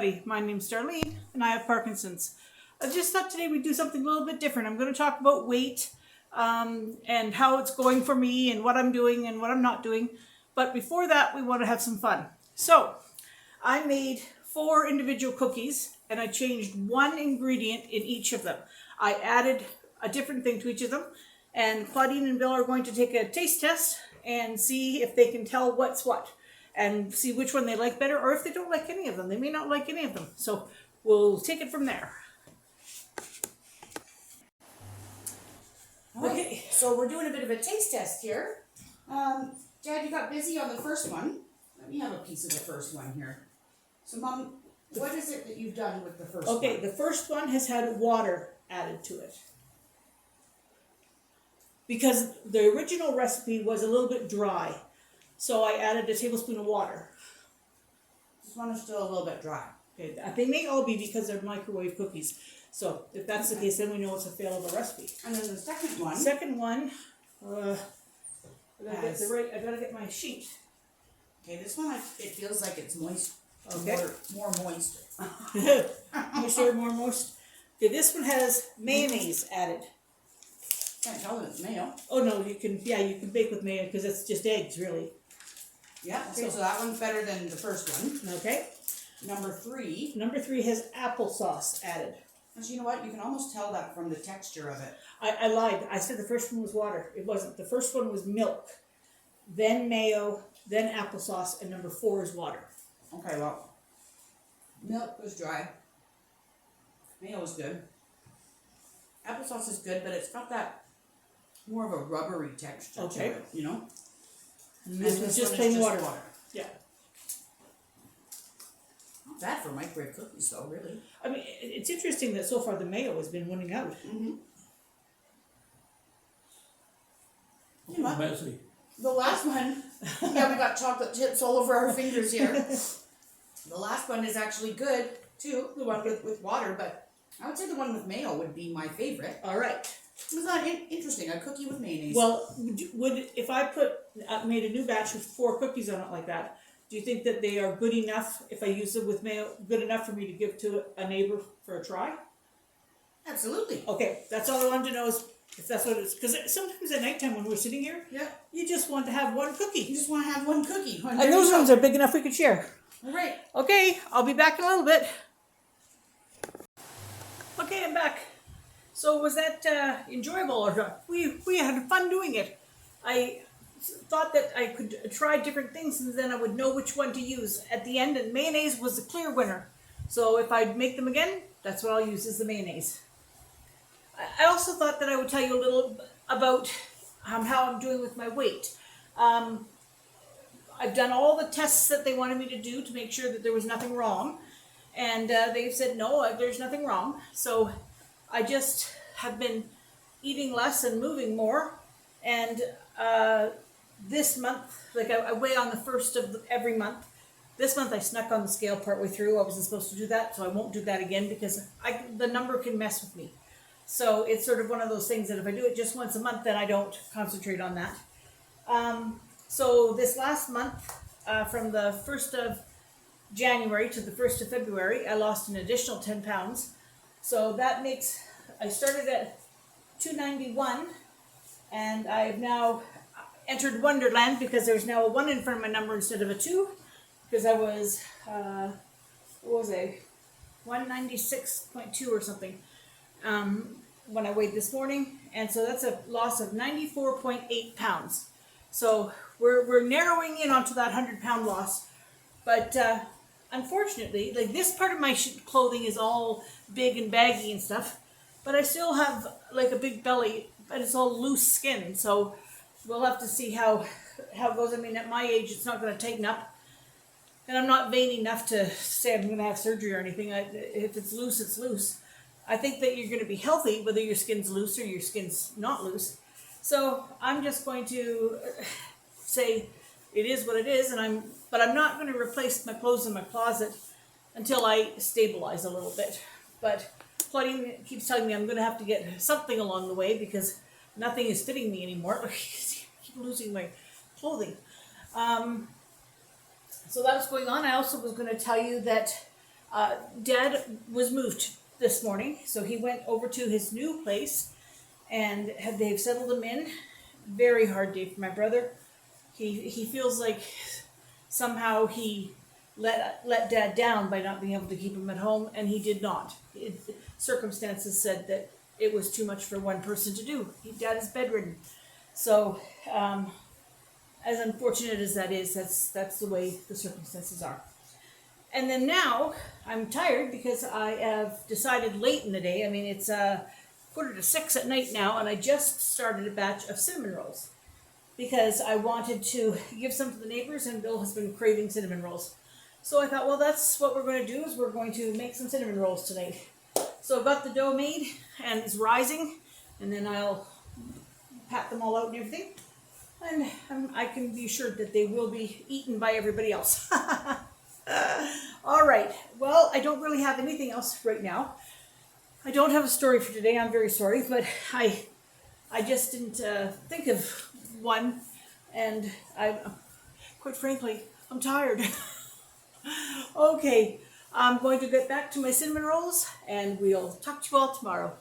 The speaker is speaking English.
everybody, my name's Darlene and I have Parkinson's. I just thought today we'd do something a little bit different. I'm going to talk about weight and how it's going for me and what I'm doing and what I'm not doing. But before that, we want to have some fun. So I made 4 individual cookies and I changed one ingredient in each of them. I added a different thing to each of them, and Claudine and Bill are going to take a taste test and see if they can tell what's what, and see which one they like better, or if they don't like any of them. They may not like any of them. So we'll take it from there. Okay, so we're doing a bit of a taste test here. Dad, you got busy on the first one. Let me have a piece of the first one here. So, Mom, what is it that you've done with the first one? Okay, the first one has had water added to it, because the original recipe was a little bit dry. So I added a tablespoon of water. This one is still a little bit dry. Okay, they may all be because they're microwave cookies. So if that's the case, then we know it's a fail of a recipe. And then the second one. Second one, I gotta get my sheet. Okay, this one, it feels like it's moist. Okay. More moist. More moist. Okay, this one has mayonnaise added. Can't tell that it's mayo. Oh no, you can bake with mayo because it's just eggs, really. Yeah, okay, so that one's better than the first one. Okay. Number 3. Number 3 has applesauce added. And you know what? You can almost tell that from the texture of it. I lied. I said the first one was water. It wasn't. The first one was milk, then mayo, then applesauce, and number 4 is water. Okay, well, milk was dry. Mayo was good. Applesauce is good, but it's got that more of a rubbery texture to it, you know? And this was just plain water. Yeah. Not bad for microwave cookies, though, really. I mean, it's interesting that so far the mayo has been winning out. Mm-hmm. You know what? Messy. The last one, yeah, we got chocolate chips all over our fingers here. The last one is actually good, too, the one with water, but I would say the one with mayo would be my favorite. All right. It's not interesting, a cookie with mayonnaise. Well, would if I made a new batch with 4 cookies on it like that, do you think that they are good enough, if I use them with mayo, good enough for me to give to a neighbor for a try? Absolutely. Okay, that's all I wanted to know is if that's what it is. Because sometimes at nighttime when we're sitting here, Yeah. you just want to have one cookie. You just want to have one cookie. And those ones are big enough we could share. All right. Okay, I'll be back in a little bit. Okay, I'm back. So was that enjoyable or not? We had fun doing it. I thought that I could try different things and then I would know which one to use at the end, and mayonnaise was the clear winner. So if I make them again, that's what I'll use, is the mayonnaise. I also thought that I would tell you a little about how I'm doing with my weight. I've done all the tests that they wanted me to do to make sure that there was nothing wrong, and they've said no, there's nothing wrong. So I just have been eating less and moving more, and this month, like I weigh on the first of every month. This month I snuck on the scale partway through. I wasn't supposed to do that, so I won't do that again because the number can mess with me. So it's sort of one of those things that if I do it just once a month, then I don't concentrate on that. So this last month, from the 1st of January to the 1st of February, I lost an additional 10 pounds. So that makes, I started at 291, and I've now entered Wonderland because there's now a 1 in front of my number instead of a 2, because I was, what was I, 196.2 or something when I weighed this morning, and so that's a loss of 94.8 pounds. So we're narrowing in onto that 100-pound loss, but unfortunately, like this part of my clothing is all big and baggy and stuff, but I still have like a big belly, but it's all loose skin. So we'll have to see how it goes. I mean, at my age, it's not going to tighten up, and I'm not vain enough to say I'm going to have surgery or anything. If it's loose, it's loose. I think that you're going to be healthy whether your skin's loose or your skin's not loose. So I'm just going to say it is what it is, but I'm not going to replace my clothes in my closet until I stabilize a little bit. But Claudine keeps telling me I'm going to have to get something along the way because nothing is fitting me anymore. I keep losing my clothing. So that was going on. I also was going to tell you that Dad was moved this morning, so he went over to his new place, and they've settled him in. Very hard day for my brother. He feels like somehow he let Dad down by not being able to keep him at home, and he did not. Circumstances said that it was too much for one person to do. Dad is bedridden, so as unfortunate as that is, that's the way the circumstances are. And then now I'm tired because I have decided late in the day. I mean, it's 5:45 at night now, and I just started a batch of cinnamon rolls because I wanted to give some to the neighbors, and Bill has been craving cinnamon rolls. So I thought, well, that's what we're going to do, is we're going to make some cinnamon rolls tonight. So I've got the dough made, and it's rising, and then I'll pat them all out and everything. And I can be assured that they will be eaten by everybody else. All right. Well, I don't really have anything else right now. I don't have a story for today. I'm very sorry, but I just didn't think of one, and quite frankly, I'm tired. Okay, I'm going to get back to my cinnamon rolls, and we'll talk to you all tomorrow.